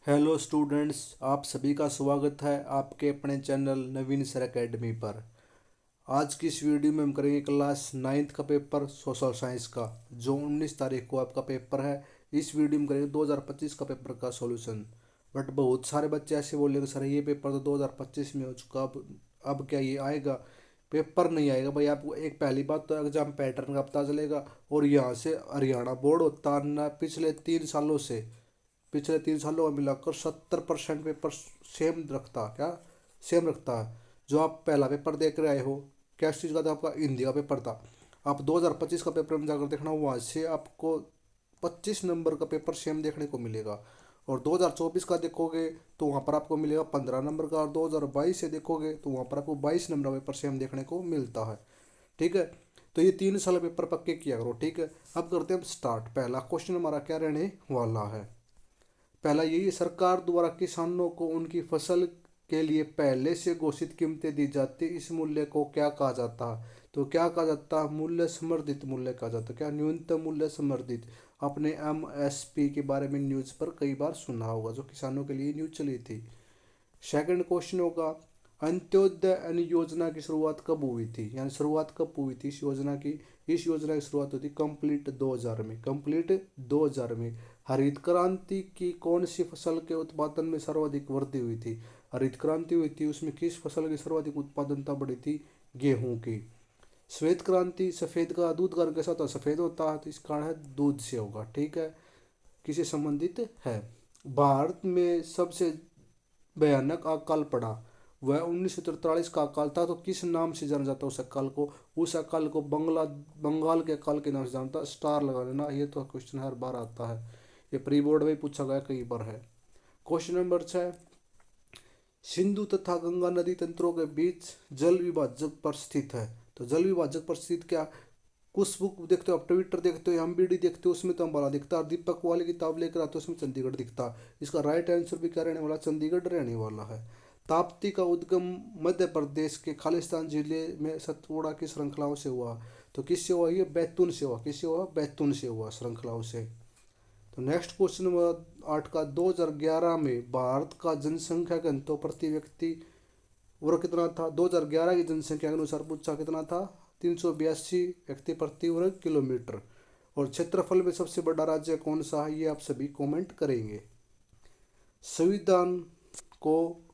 Hello students, आप सभी का स्वागत है आपके अपने चैनल नवीन सर एकेडमी पर। आज की इस वीडियो में हम करेंगे क्लास 9th का पेपर सोशल साइंस का, जो 19 तारीख को आपका पेपर है। इस वीडियो में करेंगे 2025 का पेपर का सॉल्यूशन। बट बहुत सारे बच्चे ऐसे बोलेंगे सर ये पेपर तो 2025 में हो चुका, अब क्या ये आएगा? पेपर नहीं आएगा भाई। आपको एक पहली बात तो एग्जाम पैटर्न का पता चलेगा। और यहाँ से हरियाणा बोर्ड होता है ना, पिछले 3 सालों में मिलाकर 70% पेपर सेम रखता है। जो आप पहला पेपर देख रहे हो किस चीज़ का था? आपका हिंदी का पेपर था। आप 2025 का पेपर में जाकर देखना, वहाँ से आपको 25 नंबर का पेपर सेम देखने को मिलेगा। और 2024 का देखोगे तो वहाँ पर आपको मिलेगा 15 नंबर का, और 2022 से देखोगे तो वहाँ पर आपको 22 नंबर का पेपर सेम देखने को मिलता है। ठीक है, तो ये 3 साल पेपर पक्के किया करो। ठीक है, अब करते हैं हम स्टार्ट। पहला क्वेश्चन हमारा क्या रहने वाला है? पहला यही, सरकार द्वारा किसानों को उनकी फसल के लिए पहले से घोषित कीमतें दी जाती, इस मूल्य को क्या कहा जाता है? तो क्या कहा जाता है? मूल्य समर्थित मूल्य कहा जाता है। क्या? न्यूनतम मूल्य समर्थित। आपने एमएसपी के बारे में न्यूज़ पर कई बार सुना होगा, जो किसानों के लिए न्यूज़ चली थी। सेकंड क्वेश्चन होगा, अंत्योदय अन्न योजना की शुरुआत कब हुई थी? यानी शुरुआत कब हुई थी इस योजना की? इस योजना की शुरुआत हुई थी कंप्लीट 2000 में। कंप्लीट 2000 में। हरित क्रांति की कौन सी फसल के उत्पादन में सर्वाधिक वृद्धि हुई थी? हरित क्रांति हुई थी, उसमें किस फसल की सर्वाधिक उत्पादनता बढ़ी थी? गेहूं की। श्वेत क्रांति, सफेद का दूध का रंग कैसा होता है? सफेद होता है, तो इसका कारण है दूध से होगा। ठीक है, किसे संबंधित है? भारत में सबसे भयानक अकाल पड़ा, वह 1943 का अकाल था। तो किस नाम से जाना जाता है उस अकाल को? उस अकाल को बंगाल के अकाल के नाम से जानता है। स्टार लगा लेना, ये तो क्वेश्चन हर बार आता है, ये प्री बोर्ड में पूछा गया कई बार है। क्वेश्चन नंबर 6, सिंधु तथा गंगा नदी तंत्रों के बीच जल विभाजक पर स्थित है। तो जल विभाजक पर स्थित क्या? कुछ बुक देखते हो आप, ट्विटर देखते हो, एमबीडी देखते हो, उसमें तो अम्बाला दिखता है। दीपक वाली किताब लेकर आते हो, उसमें चंडीगढ़ दिखता है। इसका राइट आंसर भी क्या रहने वाला? चंडीगढ़ रहने वाला है। ताप्ती का उद्गम मध्य प्रदेश के खालिस्तान जिले में सतपुड़ा की श्रृंखलाओं से हुआ। तो किससे हुआ? ये बैतून से हुआ। किससे हुआ? बैतून से हुआ, श्रृंखलाओं से। तो नेक्स्ट क्वेश्चन नंबर 8 का, 2011 में भारत का जनसंख्या घनत्व प्रति व्यक्ति वर्ग कितना था? 2011 की जनसंख्या के अनुसार पूछा, कितना था? 382 व्यक्ति प्रति वर्ग किलोमीटर। और क्षेत्रफल में सबसे बड़ा राज्य कौन सा है? ये आप सभी कमेंट करेंगे। संविधान को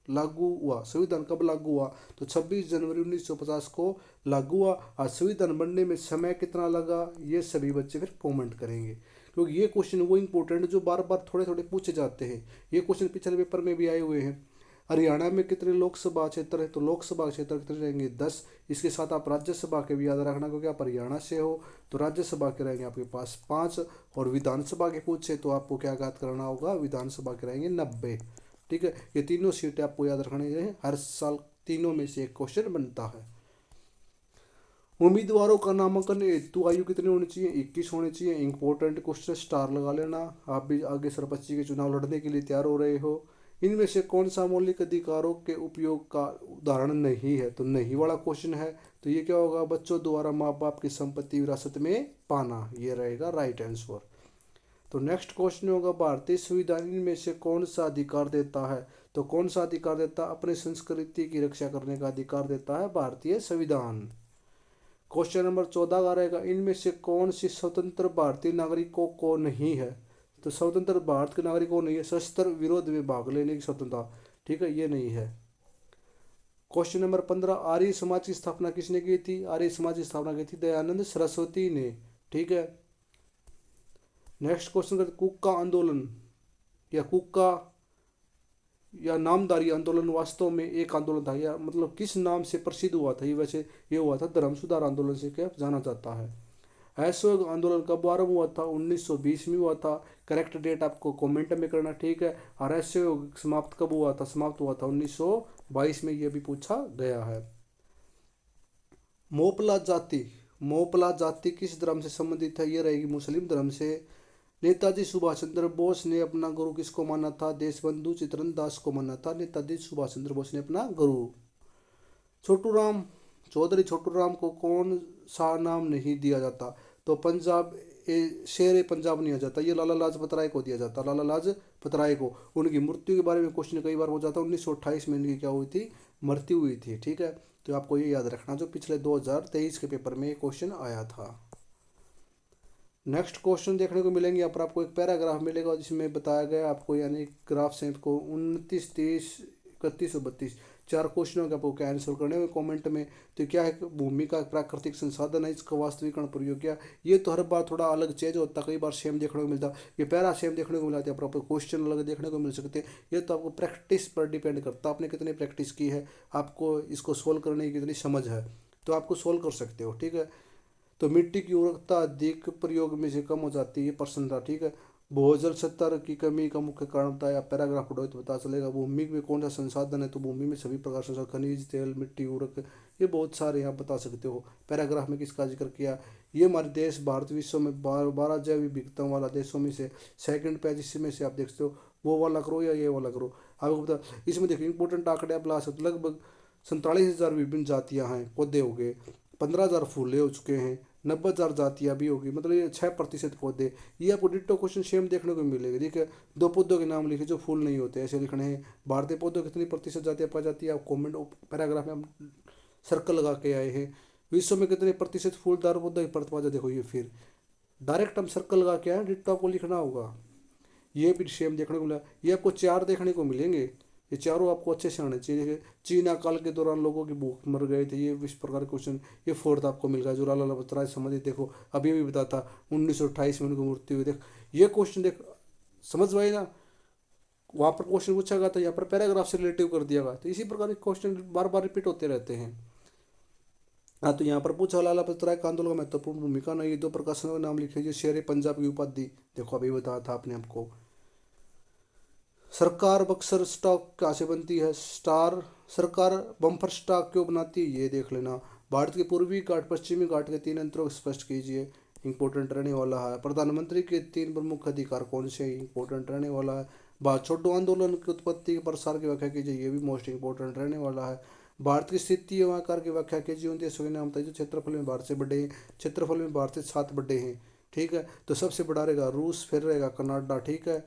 लागू हुआ, संविधान कब लागू हुआ? तो 26 जनवरी 1950 को लागू हुआ। और संविधान बनने में समय कितना लगा? ये सभी बच्चे फिर कमेंट करेंगे, क्योंकि ये क्वेश्चन वो इंपॉर्टेंट जो बार बार थोड़े थोड़े पूछे जाते हैं। ये क्वेश्चन पिछले पेपर में भी आए हुए हैं। हरियाणा में कितने लोकसभा क्षेत्र है? तो लोकसभा क्षेत्र कितने रहेंगे? 10। इसके साथ आप राज्यसभा के भी याद रखना, क्योंकि आप हरियाणा से हो तो राज्यसभा के रहेंगे आपके पास 5। और विधानसभा के पूछे तो आपको क्या याद करना होगा? विधानसभा के रहेंगे 90। ठीक है, ये तीनों सीटें आपको याद रखनी है। हर साल तीनों में से एक क्वेश्चन बनता है। उम्मीदवारों का नामांकन हेतु आयु कितनी होनी चाहिए? 21 होनी चाहिए। इंपॉर्टेंट क्वेश्चन, स्टार लगा लेना। आप भी आगे सरपंची के चुनाव लड़ने के लिए तैयार हो रहे हो। इनमें से कौन सा मौलिक अधिकारों के उपयोग का उदाहरण नहीं है? तो नहीं वाला क्वेश्चन है। तो ये क्या होगा? बच्चों द्वारा माँ बाप की संपत्ति विरासत में पाना, ये रहेगा राइट आंसर। तो नेक्स्ट क्वेश्चन होगा, भारतीय संविधान इनमें से कौन सा अधिकार देता है? तो कौन सा अधिकार देता है? अपनी संस्कृति की रक्षा करने का अधिकार देता है भारतीय संविधान। क्वेश्चन नंबर 14 का रहेगा, इनमें से कौन सी स्वतंत्र भारतीय नागरिकों को नहीं है? तो स्वतंत्र भारत के नागरिकों को नहीं है सशस्त्र विरोध में भाग लेने की स्वतंत्रता। ठीक है, ये नहीं है। क्वेश्चन नंबर 15, आर्य समाज की स्थापना किसने की थी? आर्य समाज की स्थापना की थी दयानंद सरस्वती ने। ठीक है, नेक्स्ट क्वेश्चन करते, कुक्का आंदोलन या कुक्का या नामधारी आंदोलन वास्तव में एक आंदोलन था, या मतलब किस नाम से प्रसिद्ध हुआ था? ये वैसे ये हुआ था धर्म सुधार आंदोलन से क्या जाना जाता है। असहयोग आंदोलन कब आरंभ हुआ था? 1920 में हुआ था। करेक्ट डेट आपको कमेंट में करना। ठीक है, और असहयोग समाप्त कब हुआ था? समाप्त हुआ था 1922 में, यह भी पूछा गया है। मोपला जाति, मोपला जाति किस धर्म से संबंधित है? ये रहेगी मुस्लिम धर्म से। नेताजी सुभाष चंद्र बोस ने अपना गुरु किसको माना था? देशबंधु चित्तरंजन दास को माना था नेताजी सुभाष चंद्र बोस ने अपना गुरु। छोटू राम, चौधरी छोटू राम को कौन सा नाम नहीं दिया जाता? तो पंजाब शेर ए पंजाब नहीं आ जाता, ये लाला लाजपत राय को दिया जाता, लाला लाजपत राय को। उनकी मृत्यु के बारे में क्वेश्चन कई बार हो जाता है। 1928 में इनकी क्या हुई थी, मृत्यु हुई थी। ठीक है, तो आपको ये याद रखना, जो पिछले 2023 के पेपर में ये क्वेश्चन आया था। नेक्स्ट क्वेश्चन देखने को मिलेंगे यहाँ पर आपको एक पैराग्राफ मिलेगा जिसमें बताया गया आपको, यानी ग्राफ से आपको 29, 30, 31 और 32 चार क्वेश्चनों के आपको क्या आंसर करने हैं कमेंट में। तो क्या है, भूमि का प्राकृतिक संसाधन है, इसका वास्तविकरण प्रयोग क्या। ये तो हर बार थोड़ा अलग चेंज होता है, कई बार सेम देखने को मिलता, ये पैरा सेम देखने को मिला था, आपको क्वेश्चन अलग देखने को मिल सकते हैं। ये तो आपको प्रैक्टिस पर डिपेंड करता है, आपने कितनी प्रैक्टिस की है, आपको इसको सोल्व करने की कितनी समझ है, तो आपको सोल्व कर सकते हो। ठीक है, तो मिट्टी की उर्वरकता अधिक प्रयोग में से कम हो जाती है, प्रश्न था। ठीक है, भूजल स्तर की कमी का मुख्य कारण था, या पैराग्राफ पढ़ो तो पता चलेगा। भूमि में कौन सा संसाधन है, तो भूमि में सभी प्रकार से खनिज, तेल, मिट्टी, उर्वरक, ये बहुत सारे यहाँ बता सकते हो। पैराग्राफ में किसका जिक्र किया, ये हमारे देश भारत विश्व में 12 जैव विविधता वाला देशों में से सेकंड पेज, इसमें से आप देख सकते हो, वो वाला करो या ये वाला करो। आपको पता इसमें देखिए इंपॉर्टेंट आंकड़े आप ला सकते, लगभग 47,000 विभिन्न जातियाँ हैं, पौधे हो गए, 15,000 फूले हो चुके हैं, 90,000 जातियाँ भी होगी, मतलब ये 6% पौधे। ये आपको डिट्टो क्वेश्चन सेम देखने को मिलेगा। ठीक है, 2 पौधों के नाम लिखे जो फूल नहीं होते, ऐसे लिखने हैं। भारतीय पौधों कितनी प्रतिशत जातियाँ पाई जाती है, आप कॉमेंट पैराग्राफ में हम सर्कल लगा के आए हैं। विश्व में कितने प्रतिशत फूलदार पौधे पाए जाते, देखो ये फिर डायरेक्ट हम सर्कल लगा के आए, डिट्टो आपको लिखना होगा। ये भी सेम देखने को मिला। ये आपको 4 देखने को मिलेंगे, ये चारों आपको अच्छे से आने चाहिए। चीना काल के दौरान लोगों की भूख मर गए थे, ये इस प्रकार के क्वेश्चन। ये फोर्थ आपको मिल गया, जो लाला लाजपत राय संबंधित, देखो अभी भी बताया था 1928 में उनको मृत्यु हुई। देख ये क्वेश्चन देख, समझ पाए ना, वहाँ पर क्वेश्चन पूछा गया था, यहाँ पर पैराग्राफ से रिलेटिव कर दिया गया, तो इसी प्रकार के क्वेश्चन बार बार रिपीट होते रहते हैं। हाँ, तो यहाँ पर पूछा लाला लाजपत राय का आंदोलन का महत्वपूर्ण भूमिका नहीं, 2 प्रकाशनों के नाम लिखे, शेर पंजाब की उपाधि, देखो अभी बताया था आपने आपको। सरकार बक्सर स्टॉक कहाँ से बनती है, स्टार सरकार बम्पर स्टॉक क्यों बनाती है, ये देख लेना। भारत के पूर्वी घाट पश्चिमी घाट के 3 अंतरों को स्पष्ट कीजिए, इंपॉर्टेंट रहने वाला है। प्रधानमंत्री के 3 प्रमुख अधिकार कौन से, इंपॉर्टेंट रहने वाला है। भारत छोड़ो आंदोलन की उत्पत्ति के प्रसार की व्याख्या कीजिए, ये भी मोस्ट इंपॉर्टेंट रहने वाला है। भारत की स्थिति एवं आकार की व्याख्या कीजिए, उन देशों के नाम था जो क्षेत्रफल में भारत से बड़े हैं, क्षेत्रफल में भारत से 7 बड़े हैं। ठीक है, तो सबसे बड़ा रहेगा रूस, फिर रहेगा कनाडा। ठीक है,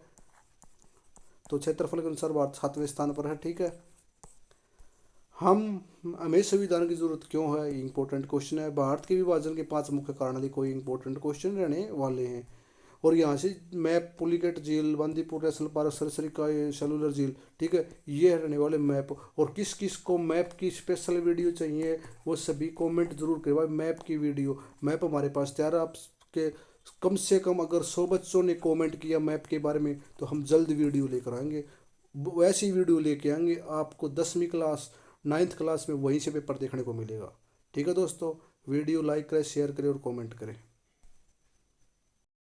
तो क्षेत्रफल के अनुसार भारत 7वें स्थान पर है। ठीक है, हमें संविधान की जरूरत क्यों है, इंपॉर्टेंट क्वेश्चन है। भारत के विभाजन के 5 मुख्य कारण है, कोई इंपॉर्टेंट क्वेश्चन रहने वाले हैं। और यहाँ से मैप, पुलिकेट झील, बांदीपुर नेशनल पार्क, सरसरिका सेलुलर झील, ठीक है, ये रहने वाले मैप। और किस किस को मैप की स्पेशल वीडियो चाहिए, वो सभी कमेंट जरूर करें भाई। मैप की वीडियो, मैप हमारे पास तैयार है, आपके कम से कम अगर 100 बच्चों ने कमेंट किया मैप के बारे में, तो हम जल्द वीडियो लेकर आएंगे। वैसी वीडियो लेके आएंगे, आपको 10वीं क्लास 9th क्लास में वहीं से पेपर देखने को मिलेगा। ठीक है दोस्तों, वीडियो लाइक करें, शेयर करें और कमेंट करें।